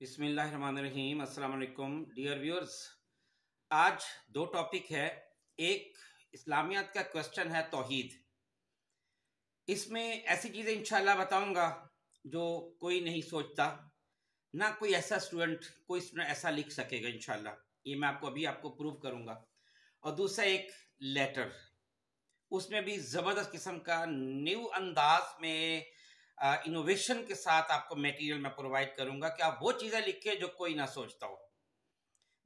बिस्मिल्लाहिर्रहमानिर्रहीम। अस्सलाम वालेकुम डियर व्यूअर्स। आज दो टॉपिक है। एक इस्लामियत का क्वेश्चन है तौहीद। इसमें ऐसी चीज़ें इंशाल्लाह बताऊंगा जो कोई नहीं सोचता, ना कोई ऐसा स्टूडेंट ऐसा लिख सकेगा इंशाल्लाह। ये मैं आपको प्रूव करूंगा। और दूसरा एक लेटर, उसमें भी ज़बरदस्त किस्म का न्यू अंदाज में इनोवेशन के साथ आपको मटेरियल मैं प्रोवाइड करूंगा कि आप वो चीज़ें लिखें जो कोई ना सोचता हो।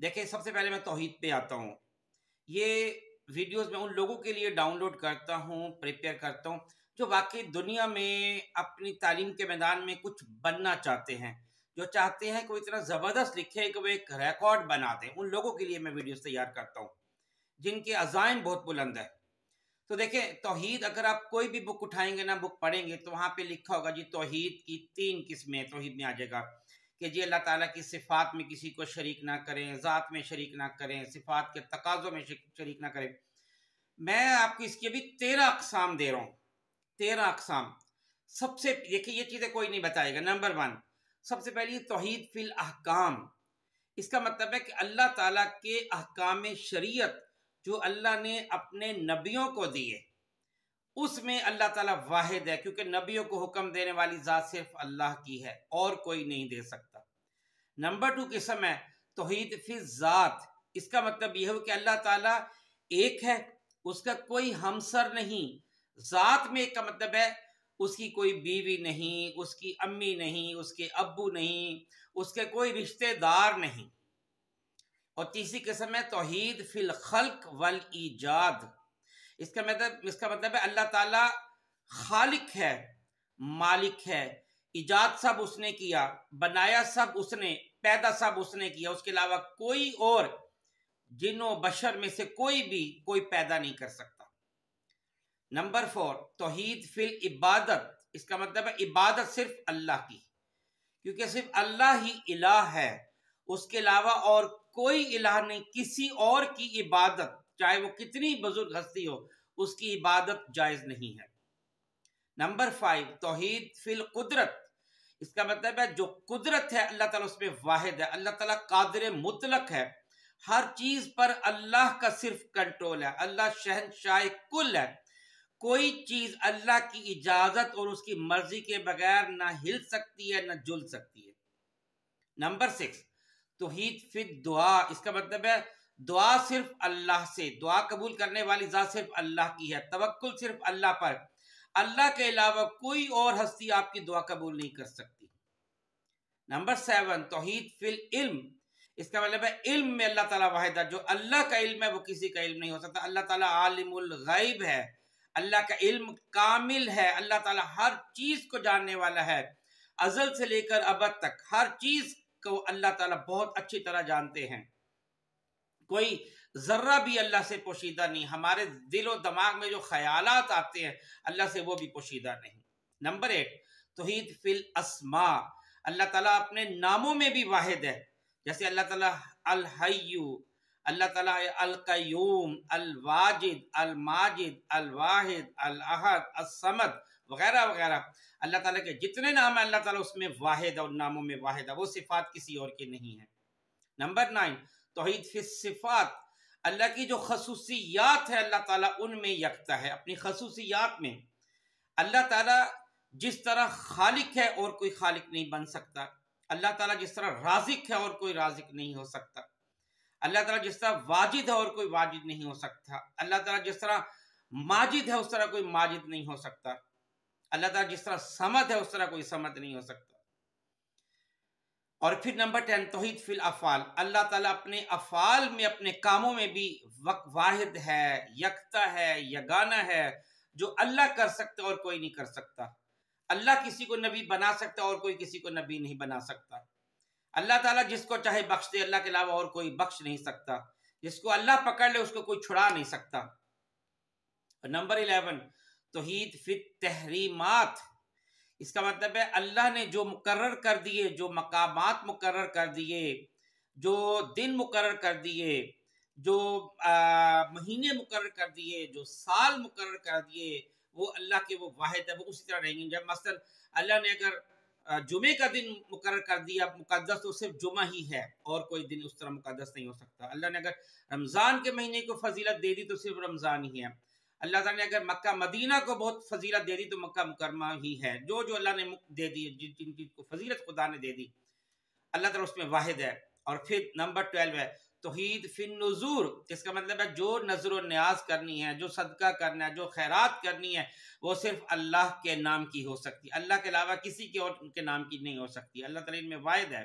देखिए, सबसे पहले मैं तौहीद पे आता हूँ। ये वीडियोस मैं उन लोगों के लिए डाउनलोड करता हूँ, प्रिपेयर करता हूँ जो वाकई दुनिया में अपनी तालीम के मैदान में कुछ बनना चाहते हैं, जो चाहते हैं कि वो इतना ज़बरदस्त लिखे कि वो एक रिकॉर्ड बना दें। उन लोगों के लिए मैं वीडियोस तैयार करता हूँ जिनके अज़ाइम बहुत बुलंद है। तो देखें, तौहीद अगर आप कोई भी बुक उठाएंगे ना, बुक पढ़ेंगे, तो वहाँ पे लिखा होगा जी तौहीद की 3 किस्में तौहीद में आ जाएगा कि जी अल्लाह ताला की सिफ़ात में किसी को शरीक ना करें, ज़ात में शरीक ना करें, सिफ़ात के तकाज़ों में शरीक ना करें। मैं आपको इसकी अभी 13 अक़साम दे रहा हूँ। 13 अक़साम। सबसे देखिए, ये चीज़ें कोई नहीं बताएगा। नंबर 1, सबसे पहली तौहीद फिल अहकाम। इसका मतलब है कि अल्लाह ताला के अहकाम शरीयत जो अल्लाह ने अपने नबियों को दिए, उसमें अल्लाह ताला वाहिद है, क्योंकि नबियों को हुक्म देने वाली ज़ात सिर्फ अल्लाह की है और कोई नहीं दे सकता। नंबर 2 किस्म है तौहीद फी ज़ात। इसका मतलब यह है कि अल्लाह ताला एक है, उसका कोई हमसर नहीं। ज़ात में का मतलब है उसकी कोई बीवी नहीं, उसकी अम्मी नहीं, उसके अब्बू नहीं, उसके कोई रिश्तेदार नहीं। और तीसरी किस्म है तौहीद फिल खल्क वल ईजाद। इसका मतलब है अल्लाह ताला खालिक है, मालिक है, इजाद सब उसने किया, बनाया सब उसने, पैदा सब उसने किया। उसके अलावा कोई और जिन्नो बशर में से कोई पैदा नहीं कर सकता। नंबर 4 तौहीद फिल इबादत। इसका मतलब है इबादत सिर्फ अल्लाह की, क्योंकि सिर्फ अल्लाह ही इलाह है, उसके अलावा और कोई इलाह नहीं। किसी और की इबादत, चाहे वो कितनी बुजुर्ग हस्ती हो, उसकी इबादत जायज नहीं है। नंबर 5 तौहीद फिल कुदरत। इसका मतलब है जो कुदरत है अल्लाह ताला उसमें वाहिद है। अल्लाह ताला कादिर मुतलक है, हर चीज पर अल्लाह का सिर्फ कंट्रोल है। अल्लाह शहनशाह कुल है, कोई चीज अल्लाह की इजाजत और उसकी मर्जी के बगैर ना हिल सकती है ना जुल सकती है। नंबर 6 तौहीद फिद दुआ। इसका मतलब है दुआ सिर्फ अल्लाह से, दुआ कबूल करने वाली ज़ात सिर्फ अल्लाह की है, तवक्कुल सिर्फ अल्लाह पर। अल्लाह के अलावा कोई और हस्ती आपकी दुआ कबूल नहीं कर सकती। नंबर 7 तौहीद फिल इल्म। इसका मतलब है इल्म में अल्लाह ताला वाहिद है। जो अल्लाह का इल्म है वो किसी का इल्म नहीं हो सकता। अल्लाह ताला आलिमुल गैब है, अल्लाह का इल्म कामिल है। अल्लाह ताला हर चीज को जानने वाला है, अजल से लेकर अबद तक हर चीज को अल्लाह ताला बहुत अच्छी तरह जानते हैं। कोई जर्रा भी अल्लाह से पोशीदा नहीं। हमारे दिल और दिमाग में जो ख्यालात आते हैं अल्लाह से वो भी पोशीदा नहीं। नंबर 8 तौहीद फिल अस्मा। अल्लाह ताला अपने नामों में भी वाहिद है। जैसे अल्लाह ताला अल हय्यू, अल्लाह ताला अल कय्यूम, अल वाजिद, अल माजिद, अल वाहिद, अल अहद, अस समद वगैरह वगैरह। अल्लाह ताला के जितने नाम है अल्लाह ताला उसमें वाहिद है, और नामों में वाहिद है, वो सिफात किसी और की नहीं है। नंबर 9 तौहीद फिस सिफात। अल्लाह की जो खसूसियात है अल्लाह ताला उनमें यकता है। अपनी खसूसियात में अल्लाह ताला जिस तरह खालिक है और कोई खालिक नहीं बन सकता। अल्लाह ताला जिस तरह राजिक है और कोई राजिक नहीं हो सकता। अल्लाह ताला जिस तरह वाजिद है और कोई वाजिद नहीं हो सकता। अल्लाह ताला जिस तरह माजिद है उस तरह कोई माजिद नहीं हो सकता। अल्लाह ताला जिस तरह समद है उस तरह कोई समद नहीं हो सकता। और फिर नंबर 10 तौहीद फिल अफ़ाल। अल्लाह ताला अपने अफ़ाल में, अपने कामों में भी वाहिद है, यकता है, यगाना है। जो अल्लाह कर सकता और कोई नहीं कर सकता। अल्लाह किसी को नबी बना सकता और कोई किसी को नबी नहीं बना सकता। अल्लाह ताला जिसको चाहे बख्श दे, अल्लाह के अलावा और कोई बख्श नहीं सकता। जिसको अल्लाह पकड़ ले उसको कोई छुड़ा नहीं सकता। नंबर 11 तौहीद फित तहरीमात। इसका मतलब है अल्लाह ने जो मुकर्रर कर दिए, जो मकामात मुकर्रर कर दिए, जो दिन मुकर्रर कर दिए, जो महीने मुकर्रर कर दिए, जो साल मुकर्रर कर दिए, वो अल्लाह के वो वाहिद है, वो उसी तरह रहेंगे। जब मसलन अल्लाह ने अगर جمعے کا دن مقرر کر دیا مقدس تو صرف جمعہ ہی ہے، اور کوئی دن اس طرح مقدس نہیں ہو سکتا۔ اللہ نے اگر رمضان کے مہینے کو فضیلت دے دی تو صرف رمضان ہی ہے۔ اللہ تعالیٰ نے اگر مکہ مدینہ کو بہت فضیلت دے دی تو مکہ مکرمہ ہی ہے۔ جو اللہ نے دے دی، جن چیز کو فضیلت خدا نے دے دی، اللہ تعالیٰ اس میں واحد ہے۔ اور پھر نمبر 12 ہے توحید فی النذور، اس کا مطلب ہے جو نظر و نیاز کرنی ہے، جو صدقہ کرنا ہے، جو خیرات کرنی ہے، وہ صرف اللہ کے نام کی ہو سکتی، اللہ کے علاوہ کسی کے اور کے نام کی نہیں ہو سکتی۔ اللہ تعالیٰ ان میں واحد ہے۔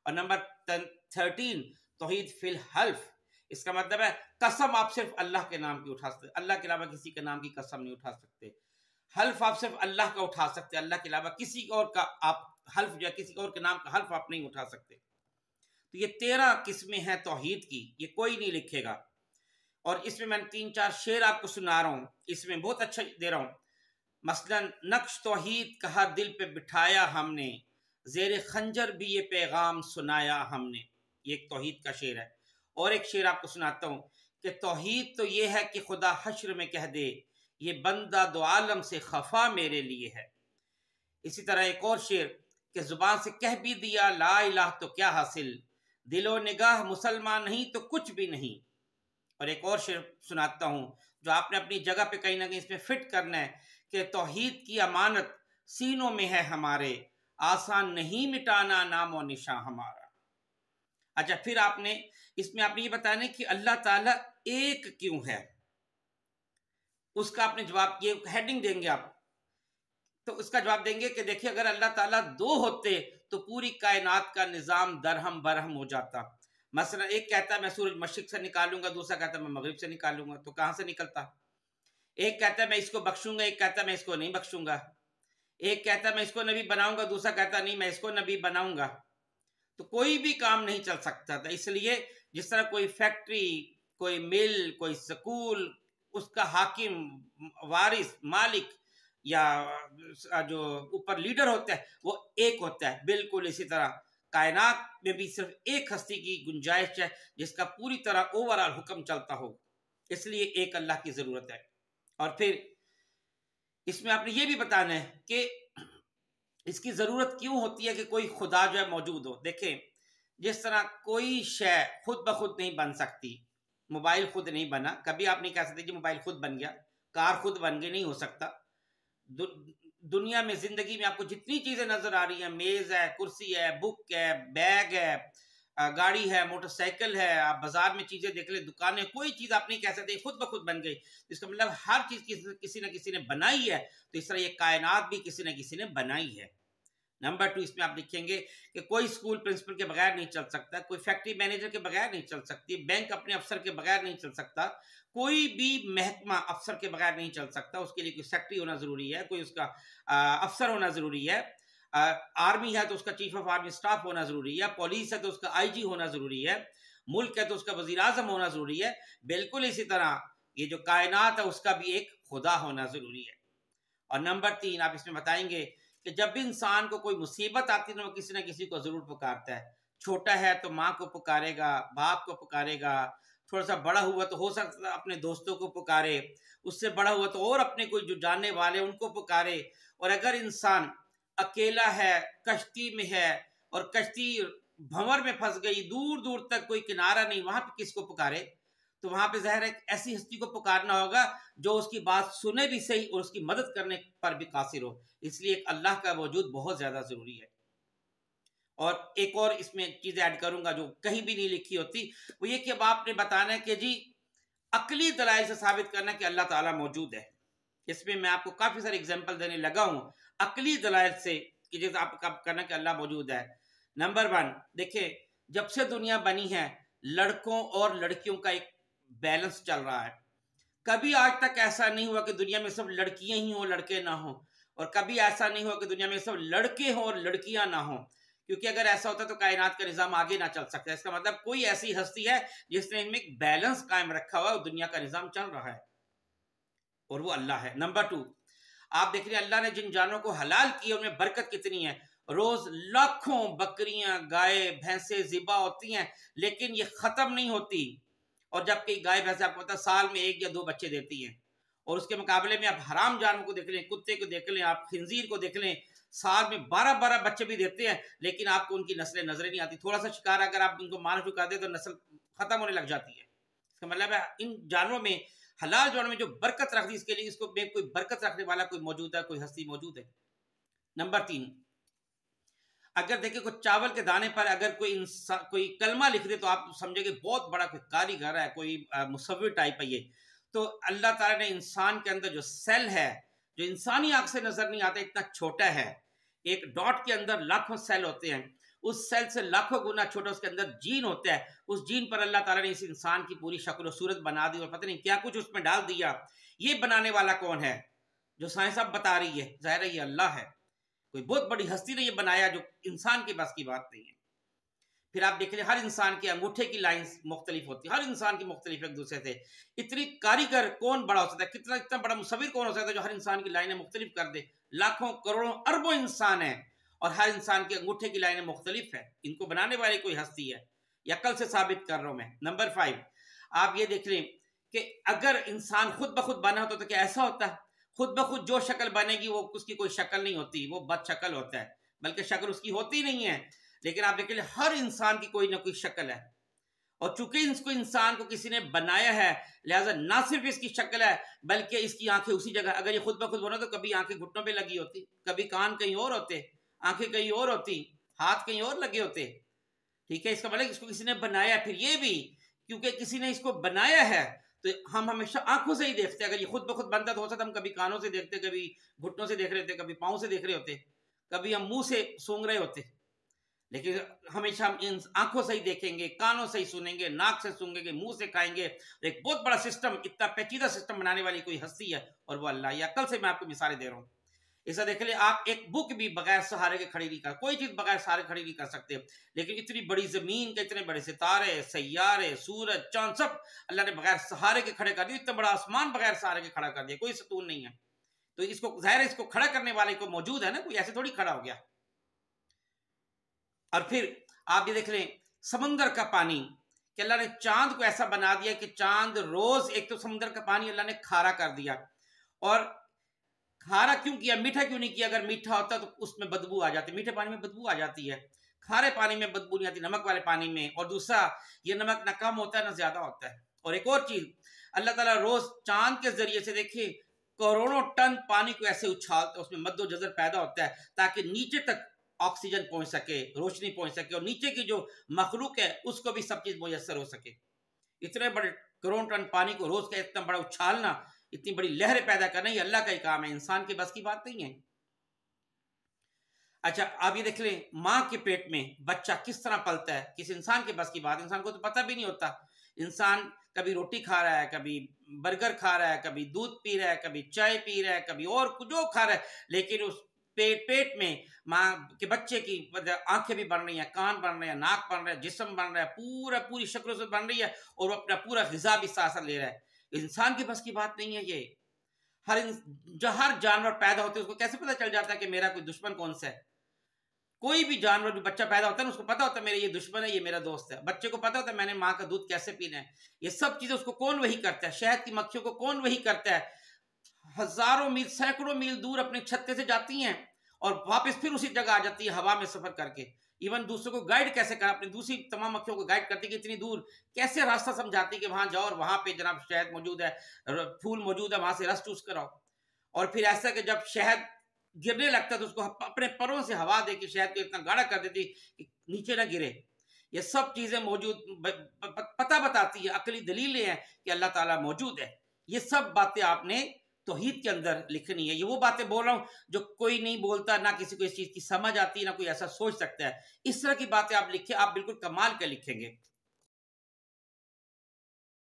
اور نمبر 13 توحید فی الحلف، اس کا مطلب ہے قسم آپ صرف اللہ کے نام کی اٹھا سکتے، اللہ کے علاوہ کسی کے نام کی قسم نہیں اٹھا سکتے۔ حلف آپ صرف اللہ کا اٹھا سکتے، اللہ کے علاوہ کسی اور کا آپ حلف جو ہے کسی اور کے نام کا حلف آپ نہیں اٹھا سکتے۔ تو یہ 13 قسمیں ہیں توحید کی، یہ کوئی نہیں لکھے گا۔ اور اس میں 3-4 شعر آپ کو سنا رہا ہوں، اس میں بہت اچھا دے رہا ہوں۔ مثلا نقش توحید کہا دل پہ بٹھایا ہم نے، زیر خنجر بھی یہ پیغام سنایا ہم نے، یہ ایک توحید کا شعر ہے۔ اور ایک شعر آپ کو سناتا ہوں کہ توحید تو یہ ہے کہ خدا حشر میں کہہ دے یہ بندہ دو عالم سے خفا میرے لیے ہے۔ اسی طرح ایک اور شعر کہ زبان سے کہہ بھی دیا لا الہ تو کیا حاصل، دل و نگاہ مسلمان نہیں تو کچھ بھی نہیں۔ اور ایک اور شعر سناتا ہوں جو آپ نے اپنی جگہ پہ کہیں نہ کہیں اس میں فٹ کرنا ہے کہ توحید کی امانت سینوں میں ہے ہمارے، آسان نہیں مٹانا نام و نشاں ہمارا۔ اچھا پھر آپ نے اس میں آپ نے یہ بتانا کہ اللہ تعالیٰ ایک کیوں ہے، اس کا آپ نے جواب، یہ ہیڈنگ دیں گے آپ، تو اس کا جواب دیں گے کہ دیکھیں اگر اللہ تعالیٰ 2 ہوتے تو پوری کائنات کا نظام درہم برہم ہو جاتا۔ مثلا ایک کہتا ہے میں سورج مشرق سے نکالوں گا، دوسرا کہتا ہے میں مغرب سے نکالوں گا، تو کہاں سے نکلتا؟ ایک کہتا ہے میں اس کو بخشوں گا، ایک کہتا ہے میں اس کو نہیں بخشوں گا، ایک کہتا ہے میں اس کو نبی بناؤں گا، دوسرا کہتا ہے نہیں میں اس کو نبی بناؤں گا، تو کوئی بھی کام نہیں چل سکتا تھا۔ اس لیے جس طرح کوئی فیکٹری، کوئی مل، کوئی سکول، اس کا حاکم، وارث، مالک یا جو اوپر لیڈر ہوتا ہے وہ ایک ہوتا ہے، بالکل اسی طرح کائنات میں بھی صرف ایک ہستی کی گنجائش ہے جس کا پوری طرح اوورال حکم چلتا ہو، اس لیے ایک اللہ کی ضرورت ہے۔ اور پھر اس میں آپ نے یہ بھی بتانا ہے کہ اس کی ضرورت کیوں ہوتی ہے کہ کوئی خدا جو ہے موجود ہو۔ دیکھیں جس طرح کوئی شے خود بخود نہیں بن سکتی، موبائل خود نہیں بنا، کبھی آپ نہیں کہہ سکتے کہ موبائل خود بن گیا، کار خود بن گئی، نہیں ہو سکتا۔ دنیا میں زندگی میں آپ کو جتنی چیزیں نظر آ رہی ہیں، میز ہے، کرسی ہے، بک ہے، بیگ ہے، گاڑی ہے، موٹر سائیکل ہے، آپ بازار میں چیزیں دیکھ لیں، دکانیں، کوئی چیز آپ نہیں کہہ سکتے خود بخود بن گئی، اس کا مطلب ہر چیز کسی نہ کسی نے بنائی ہے۔ تو اس طرح یہ کائنات بھی کسی نہ کسی نے بنائی ہے۔ نمبر 2 اس میں آپ دیکھیں گے کہ کوئی اسکول پرنسپل کے بغیر نہیں چل سکتا، کوئی فیکٹری مینیجر کے بغیر نہیں چل سکتی، بینک اپنے افسر کے بغیر نہیں چل سکتا، کوئی بھی محکمہ افسر کے بغیر نہیں چل سکتا، اس کے لیے کوئی سیکٹری ہونا ضروری ہے، کوئی اس کا افسر ہونا ضروری ہے، آرمی ہے تو اس کا چیف آف آرمی اسٹاف ہونا ضروری ہے، پولیس ہے تو اس کا آئی جی ہونا ضروری ہے، ملک ہے تو اس کا وزیر اعظم ہونا ضروری ہے۔ بالکل اسی طرح یہ جو کائنات ہے اس کا بھی ایک خدا ہونا ضروری ہے۔ اور نمبر 3 آپ اس میں بتائیں گے کہ جب بھی انسان کو کوئی مصیبت آتی ہے تو وہ کسی نہ کسی کو ضرور پکارتا ہے، چھوٹا ہے تو ماں کو پکارے گا، باپ کو پکارے گا، تھوڑا سا بڑا ہوا تو ہو سکتا ہے اپنے دوستوں کو پکارے، اس سے بڑا ہوا تو اور اپنے کوئی جو جاننے والے ان کو پکارے۔ اور اگر انسان اکیلا ہے، کشتی میں ہے اور کشتی بھنور میں پھنس گئی، دور دور تک کوئی کنارہ نہیں، وہاں پہ کس کو پکارے؟ تو وہاں پہ ظاہر ایک ایسی ہستی کو پکارنا ہوگا جو اس کی بات سنے بھی صحیح اور اس کی مدد کرنے پر بھی قاصر ہو، اس لیے ایک اللہ کا وجود بہت زیادہ ضروری ہے۔ اور ایک اور اس میں چیزیں ایڈ کروں گا جو کہیں بھی نہیں لکھی ہوتی، وہ یہ کہ اب آپ نے بتانا ہے کہ جی عقلی دلائل سے ثابت کرنا کہ اللہ تعالیٰ موجود ہے۔ اس میں آپ کو کافی سارے اگزامپل دینے لگا ہوں عقلی دلائل سے کہ جیسے آپ کا کرنا کہ اللہ موجود ہے۔ نمبر 1 دیکھیں جب سے دنیا بنی ہے لڑکوں اور لڑکیوں کا ایک بیلنس چل رہا ہے، کبھی آج تک ایسا نہیں ہوا کہ دنیا میں سب لڑکیاں ہی ہوں لڑکے نہ ہوں، اور کبھی ایسا نہیں ہوا کہ دنیا میں سب لڑکے ہوں اور لڑکیاں نہ ہوں، کیونکہ اگر ایسا ہوتا تو کائنات کا نظام آگے نہ چل سکتا۔ اس کا مطلب کوئی ایسی ہستی ہے جس نے ان میں ایک بیلنس قائم رکھا ہوا ہے اور دنیا کا نظام چل رہا ہے، اور وہ اللہ ہے۔ نمبر 2 آپ دیکھ رہے ہیں اللہ نے جن جانوں کو حلال کیا ان میں برکت کتنی ہے، روز لاکھوں بکریاں، گائے، بھینسیں ذبح ہوتی ہیں لیکن یہ ختم نہیں ہوتی، اور جبکہ گائے بھینسیں آپ کو پتا سال میں 1 یا 2 بچے دیتی ہیں، اور اس کے مقابلے میں آپ حرام جانوروں کو دیکھ لیں، کتے کو دیکھ لیں، آپ خنزیر کو دیکھ لیں، साल में 12-12 बच्चे भी देते हैं, लेकिन आपको उनकी नस्लें नजर नहीं आती। थोड़ा सा शिकार अगर आप उनको मारना शुरू कर दे तो नस्ल खत्म होने लग जाती है। इसका मतलब है इन जानवरों में, हलाल जानवरों में जो बरकत रख दी, इसके लिए इसको में कोई बरकत रखने वाला कोई मौजूद है, कोई हस्ती मौजूद है। नंबर 3, अगर देखें कोई चावल के दाने पर अगर कोई इंसान कोई कलमा लिख दे तो आप समझेंगे बहुत बड़ा कोई कारीगर है, कोई मुसव्विर टाइप है ये। तो अल्लाह ताला ने इंसान के अंदर जो सेल है, जो इंसानी आंख से नजर नहीं आता, इतना छोटा है, एक डॉट के अंदर लाखों सेल होते हैं, उस सेल से लाखों गुना छोटा उसके अंदर जीन होता है। उस जीन पर अल्लाह ताला ने इस इंसान की पूरी शक्ल और सूरत बना दी और पता नहीं क्या कुछ उसमें डाल दिया। ये बनाने वाला कौन है? जो साइंस अब बता रही है, जाहिर है ये अल्लाह है, कोई बहुत बड़ी हस्ती ने ये बनाया जो इंसान के बस की बात नहीं है। फिर आप देख लें हर इंसान के अंगूठे की लाइन मुख्तलिफ होती है, हर इंसान की मुख्तलिफ एक दूसरे से। इतनी कारीगर कौन बड़ा हो सकता है, कितना इतना बड़ा मुसव्विर कौन हो सकता है जो हर इंसान की लाइनें मुख्तलिफ कर दे? लाखों करोड़ों अरबों इंसान है और हर इंसान के अंगूठे की लाइनें मुख्तलिफ है। इनको बनाने वाली कोई हस्ती है, या कल से साबित कर रहा हूं मैं। नंबर 5, आप ये देख लें कि अगर इंसान खुद ब खुद बना होता तो क्या ऐसा होता है? खुद ब खुद जो शक्ल बनेगी वो उसकी कोई शक्ल नहीं होती, वो बद शक्ल होता है, बल्कि शक्ल उसकी होती नहीं है। लेकिन आप देखिए हर इंसान की कोई ना कोई शक्ल है, और चूंकि इसको इंसान को किसी ने बनाया है, लिहाजा ना सिर्फ इसकी शक्ल है बल्कि इसकी आंखें उसी जगह। अगर ये खुद ब खुद बना तो कभी आंखें घुटनों पे लगी होती, कभी कान कहीं और होते, आंखें कहीं और होती, हाथ कहीं और लगे होते। ठीक है, इसका मतलब इसको किसी ने बनाया। फिर ये भी क्योंकि किसी ने इसको बनाया है तो हम हमेशा आंखों से ही देखते हैं। अगर ये खुद ब खुद बनता तो हो सकता हम कभी कानों से देखते, कभी घुटनों से देख रहे होते, कभी पाँव से देख रहे होते, कभी हम मुंह से सूंघ रहे होते। लेकिन हमेशा हम इन आंखों से ही देखेंगे, कानों से ही सुनेंगे, नाक से सूंघेंगे, मुंह से खाएंगे। एक बहुत बड़ा सिस्टम, इतना पेचीदा सिस्टम बनाने वाली कोई हस्ती है और वो अल्लाह। या कल से मैं आपको मिसालें दे रहा हूँ। ऐसा देख ले, आप एक बुक भी बगैर सहारे के खड़ी नहीं कर, कोई चीज बगैर सहारे खड़ी नहीं कर सकते। लेकिन इतनी बड़ी जमीन के इतने बड़े सितारे, सैयारे, सूरज, चांद, सब अल्लाह ने बगैर सहारे के खड़े कर दिए। इतना बड़ा आसमान बगैर सहारे के खड़ा कर दिया, कोई सतून नहीं है। तो इसको जाहिर है इसको खड़ा करने वाले को मौजूद है ना, कोई ऐसे थोड़ी खड़ा हो गया। और फिर आप ये देख लें समंदर का पानी, कि अल्लाह ने चांद को ऐसा बना दिया कि चांद रोज, एक तो समंदर का पानी अल्लाह ने खारा कर दिया। और खारा क्यों किया, मीठा क्यों नहीं किया? अगर मीठा होता तो उसमें बदबू आ जाती, मीठे पानी में बदबू आ जाती है, खारे पानी में बदबू नहीं आती, नमक वाले पानी में। और दूसरा, ये नमक ना कम होता है ना ज्यादा होता है। और एक और चीज, अल्लाह ताला रोज चांद के जरिए से देखिए करोड़ों टन पानी को ऐसे उछालता है, उसमें मद्दो जजर पैदा होता है ताकि नीचे तक ऑक्सीजन पहुंच सके, रोशनी पहुंच सके, और नीचे की जो मखलूक है उसको भी सब चीज मुयसर हो सके। इतने बड़े करोड़ टन पानी को रोज का इतना बड़ा उछालना, इतनी बड़ी लहरें पैदा करना, ये अल्लाह का ही काम है, इंसान के बस की बात नहीं है। अच्छा, आप ये देख लें माँ के पेट में बच्चा किस तरह पलता है, किस इंसान के बस की बात, इंसान को तो पता भी नहीं होता। इंसान कभी रोटी खा रहा है, कभी बर्गर खा रहा है, कभी दूध पी रहा है, कभी चाय पी रहा है, कभी और कुछ जो खा रहा है, लेकिन उस पेट में माँ के बच्चे की आंखें भी बन रही हैं, कान बन रहे हैं, नाक बन रहा है, जिस्म बन रहा है, पूरी शक्लों से बन रही है, और वो अपना पूरा ग़िज़ा भी साथ ले रहा है। इंसान के बस की बात नहीं है ये। हर जानवर पैदा होते हैं उसको कैसे पता चल जाता है कि मेरा कोई दुश्मन कौन सा है? कोई भी जानवर, जो बच्चा पैदा होता है ना, उसको पता होता है मेरा ये दुश्मन है, ये मेरा दोस्त है। बच्चे को पता होता है मैंने माँ का दूध कैसे पीना है। ये सब चीजें उसको कौन वही करता है? शहद की मक्खियों को कौन वही करता है? हजारों मील, सैकड़ों मील दूर अपने छत्ते से जाती हैं और वापस फिर उसी जगह आ जाती है हवा में सफर करके। इवन दूसरों को गाइड कैसे कर, अपनी दूसरी तमाम मक्खियों को गाइड करती है कि इतनी दूर कैसे रास्ता समझाती है कि वहां जाओ और वहां पे जनाब शहद मौजूद है, फूल मौजूद है, वहां से रस चूस कराओ। और फिर ऐसा कि जब शहद गिरने लगता तो उसको अपने परों से हवा दे के शहद को इतना गाढ़ा कर देती कि नीचे ना गिरे। ये सब चीजें मौजूद पता बताती है, अकली दलीलें हैं कि अल्लाह ताला मौजूद है। ये सब बातें आपने तौहीद के अंदर लिखनी है। ये वो बातें बोल रहा हूँ जो कोई नहीं बोलता, ना किसी को इस चीज की समझ आती, ना कोई ऐसा सोच सकता है। इस तरह की बातें आप लिखे, आप बिल्कुल कमाल के लिखेंगे।